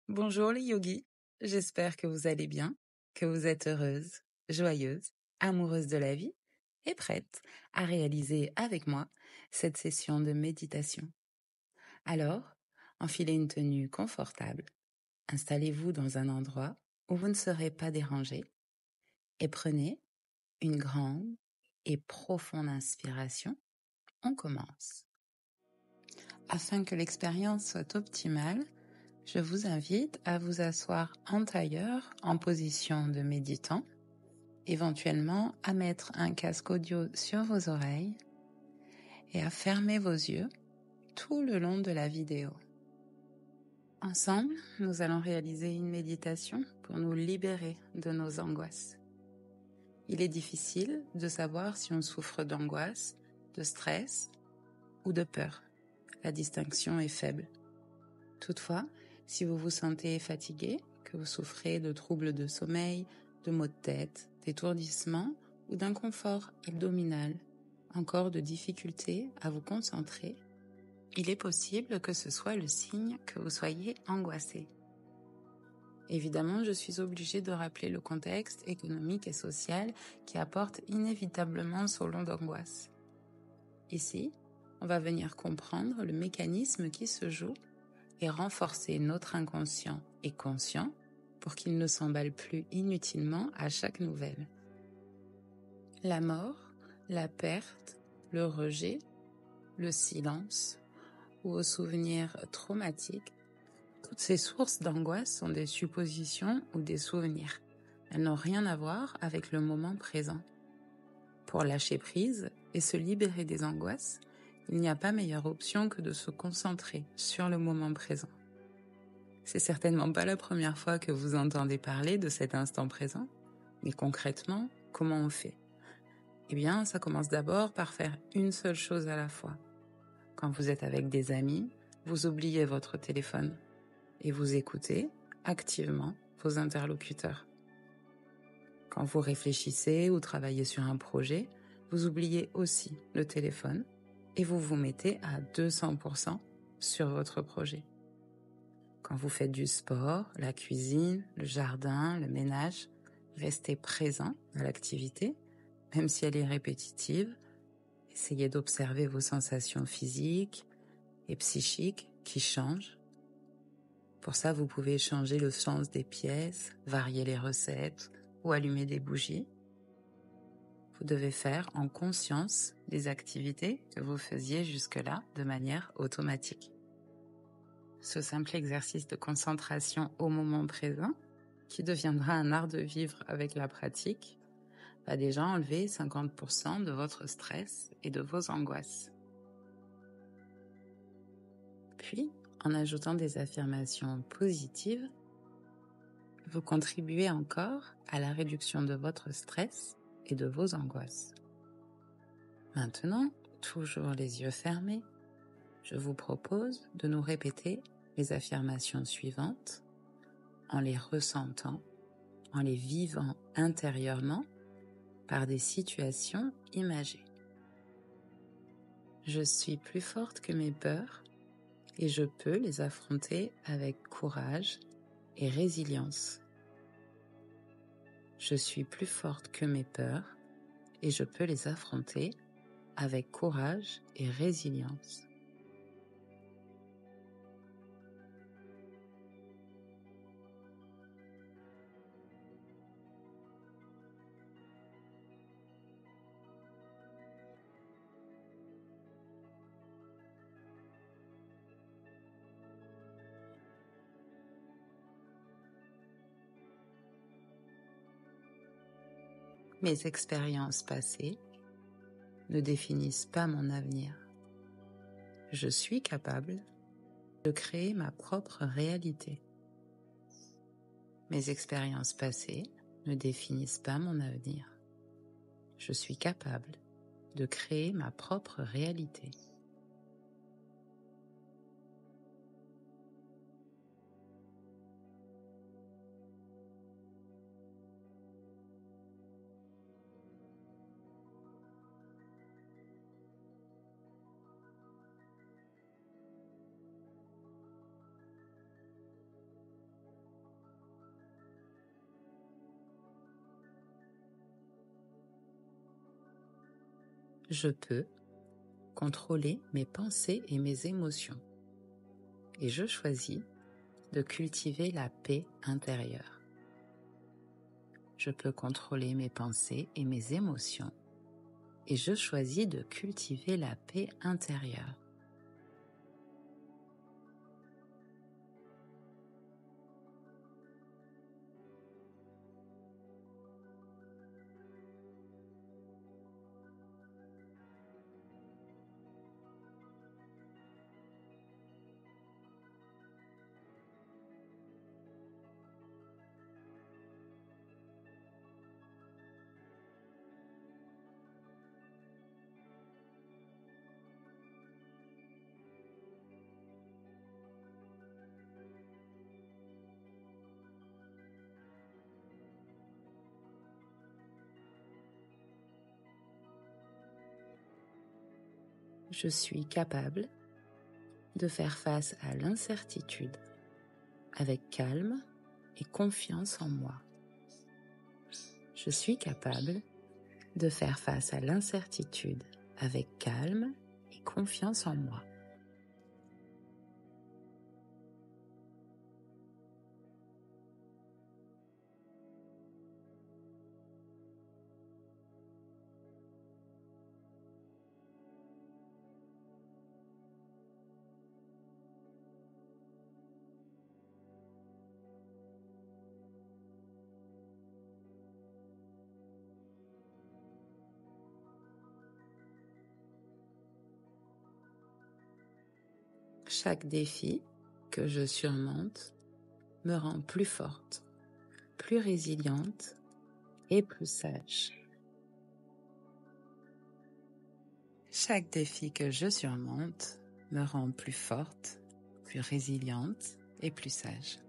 Bonjour les yogis, j'espère que vous allez bien, que vous êtes heureuse, joyeuse, amoureuse de la vie et prête à réaliser avec moi cette session de méditation. Alors, enfilez une tenue confortable, installez-vous dans un endroit où vous ne serez pas dérangé et prenez une grande et profonde inspiration. On commence. Afin que l'expérience soit optimale, je vous invite à vous asseoir en tailleur en position de méditant, éventuellement à mettre un casque audio sur vos oreilles et à fermer vos yeux tout le long de la vidéo. Ensemble, nous allons réaliser une méditation pour nous libérer de nos angoisses. Il est difficile de savoir si on souffre d'angoisse, de stress ou de peur. La distinction est faible. Toutefois, si vous vous sentez fatigué, que vous souffrez de troubles de sommeil, de maux de tête, d'étourdissements ou d'inconfort abdominal, encore de difficultés à vous concentrer, il est possible que ce soit le signe que vous soyez angoissé. Évidemment, je suis obligée de rappeler le contexte économique et social qui apporte inévitablement ce lot d'angoisse. Ici, on va venir comprendre le mécanisme qui se joue et renforcer notre inconscient et conscient pour qu'il ne s'emballe plus inutilement à chaque nouvelle. La mort, la perte, le rejet, le silence ou aux souvenirs traumatiques, toutes ces sources d'angoisse sont des suppositions ou des souvenirs. Elles n'ont rien à voir avec le moment présent. Pour lâcher prise et se libérer des angoisses, il n'y a pas meilleure option que de se concentrer sur le moment présent. C'est certainement pas la première fois que vous entendez parler de cet instant présent, mais concrètement, comment on fait ? Eh bien, ça commence d'abord par faire une seule chose à la fois. Quand vous êtes avec des amis, vous oubliez votre téléphone et vous écoutez activement vos interlocuteurs. Quand vous réfléchissez ou travaillez sur un projet, vous oubliez aussi le téléphone et vous vous mettez à 200% sur votre projet. Quand vous faites du sport, la cuisine, le jardin, le ménage, restez présent à l'activité, même si elle est répétitive. Essayez d'observer vos sensations physiques et psychiques qui changent. Pour ça, vous pouvez changer le sens des pièces, varier les recettes ou allumer des bougies. Vous devez faire en conscience les activités que vous faisiez jusque-là de manière automatique. Ce simple exercice de concentration au moment présent, qui deviendra un art de vivre avec la pratique, va déjà enlever 50% de votre stress et de vos angoisses. Puis, en ajoutant des affirmations positives, vous contribuez encore à la réduction de votre stress et de vos angoisses. Maintenant, toujours les yeux fermés, je vous propose de nous répéter les affirmations suivantes en les ressentant, en les vivant intérieurement par des situations imagées. Je suis plus forte que mes peurs et je peux les affronter avec courage et résilience. Je suis plus forte que mes peurs et je peux les affronter avec courage et résilience. Mes expériences passées ne définissent pas mon avenir. Je suis capable de créer ma propre réalité. Mes expériences passées ne définissent pas mon avenir. Je suis capable de créer ma propre réalité. Je peux contrôler mes pensées et mes émotions. Et je choisis de cultiver la paix intérieure. Je peux contrôler mes pensées et mes émotions. Et je choisis de cultiver la paix intérieure. Je suis capable de faire face à l'incertitude avec calme et confiance en moi. Je suis capable de faire face à l'incertitude avec calme et confiance en moi. Chaque défi que je surmonte me rend plus forte, plus résiliente et plus sage. Chaque défi que je surmonte me rend plus forte, plus résiliente et plus sage.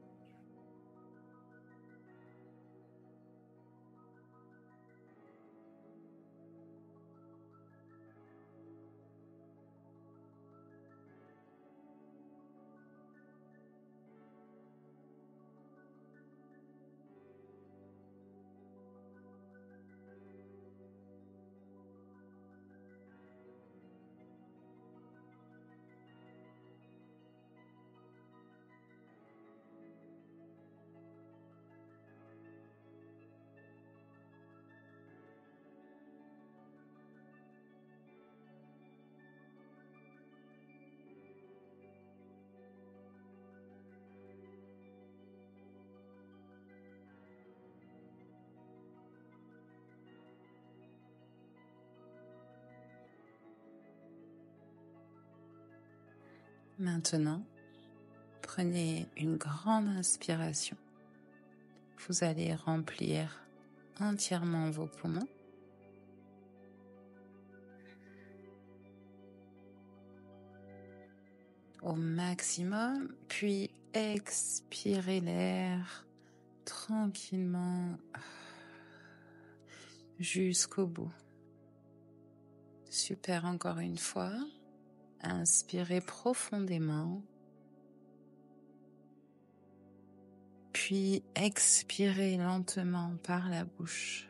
Maintenant, prenez une grande inspiration. Vous allez remplir entièrement vos poumons. Au maximum, puis expirez l'air tranquillement jusqu'au bout. Super, encore une fois. Inspirez profondément. Puis expirez lentement par la bouche.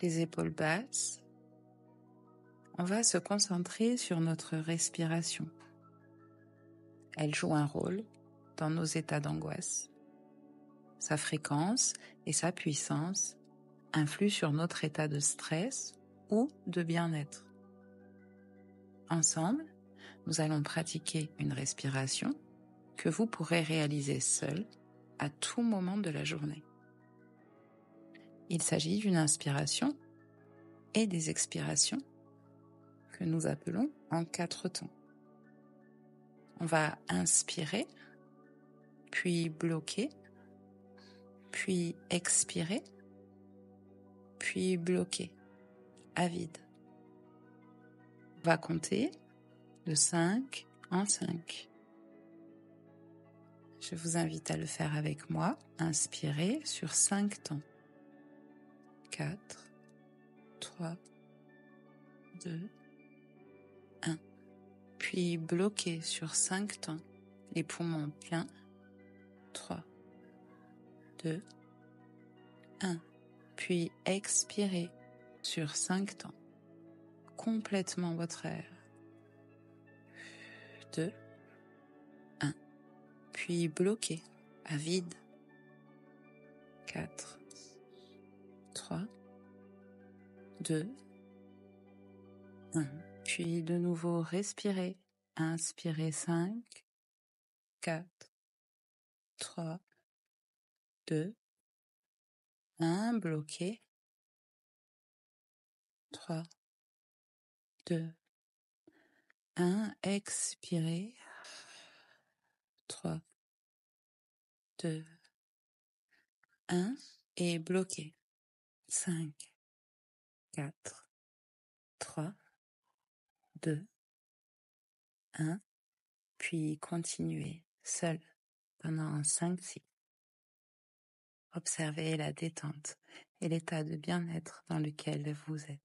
Les épaules basses. On va se concentrer sur notre respiration. Elle joue un rôle dans nos états d'angoisse. Sa fréquence et sa puissance influent sur notre état de stress ou de bien-être. Ensemble, nous allons pratiquer une respiration que vous pourrez réaliser seul à tout moment de la journée. Il s'agit d'une inspiration et des expirations que nous appelons en 4 temps. On va inspirer, puis bloquer, puis expirer, puis bloquer, à vide. On va compter de 5 en 5. Je vous invite à le faire avec moi. Inspirez sur 5 temps. 4, 3, 2, 1. Puis bloquez sur 5 temps. Les poumons pleins. 3, 2, 1. Puis expirez sur 5 temps. Complètement votre air. 2, 1. Puis bloquez à vide. 4, 3, 2, 1. Puis de nouveau respirez. Inspirez 5, 4, 3, 2, 1. Bloquez. 3, 2, 1. Expirez. 3, 2, 1. Et bloquez. 5, 4, 3, 2, 1. Puis continuez seul pendant 5 cycles. Observez la détente et l'état de bien-être dans lequel vous êtes.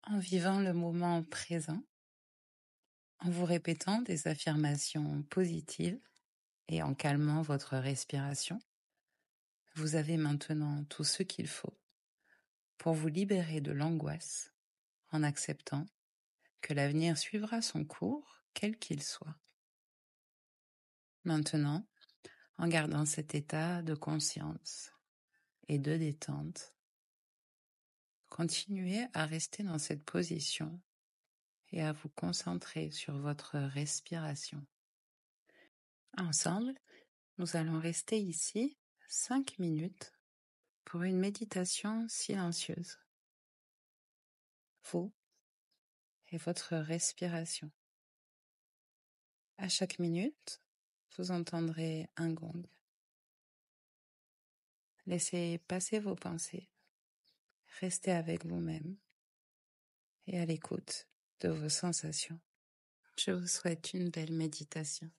En vivant le moment présent, en vous répétant des affirmations positives et en calmant votre respiration, vous avez maintenant tout ce qu'il faut pour vous libérer de l'angoisse en acceptant que l'avenir suivra son cours, quel qu'il soit. Maintenant, en gardant cet état de conscience et de détente, continuez à rester dans cette position et à vous concentrer sur votre respiration. Ensemble, nous allons rester ici 5 minutes pour une méditation silencieuse. Vous et votre respiration. À chaque minute, vous entendrez un gong. Laissez passer vos pensées. Restez avec vous-même et à l'écoute de vos sensations. Je vous souhaite une belle méditation.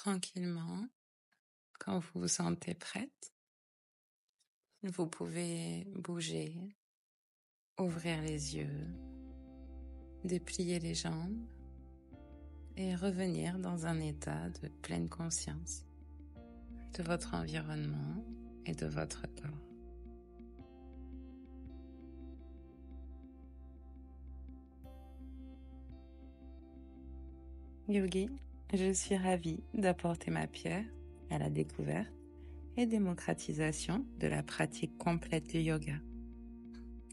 tranquillement, quand vous vous sentez prête, vous pouvez bouger, ouvrir les yeux, déplier les jambes et revenir dans un état de pleine conscience de votre environnement et de votre corps. Yogi, je suis ravie d'apporter ma pierre à la découverte et démocratisation de la pratique complète du yoga.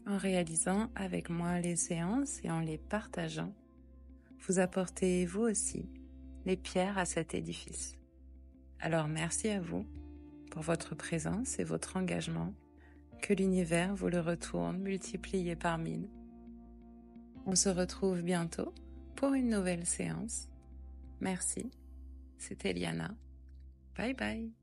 En réalisant avec moi les séances et en les partageant, vous apportez vous aussi les pierres à cet édifice. Alors merci à vous pour votre présence et votre engagement, que l'univers vous le retourne multiplié par 1000. On se retrouve bientôt pour une nouvelle séance. Merci, c'était Liana. Bye bye.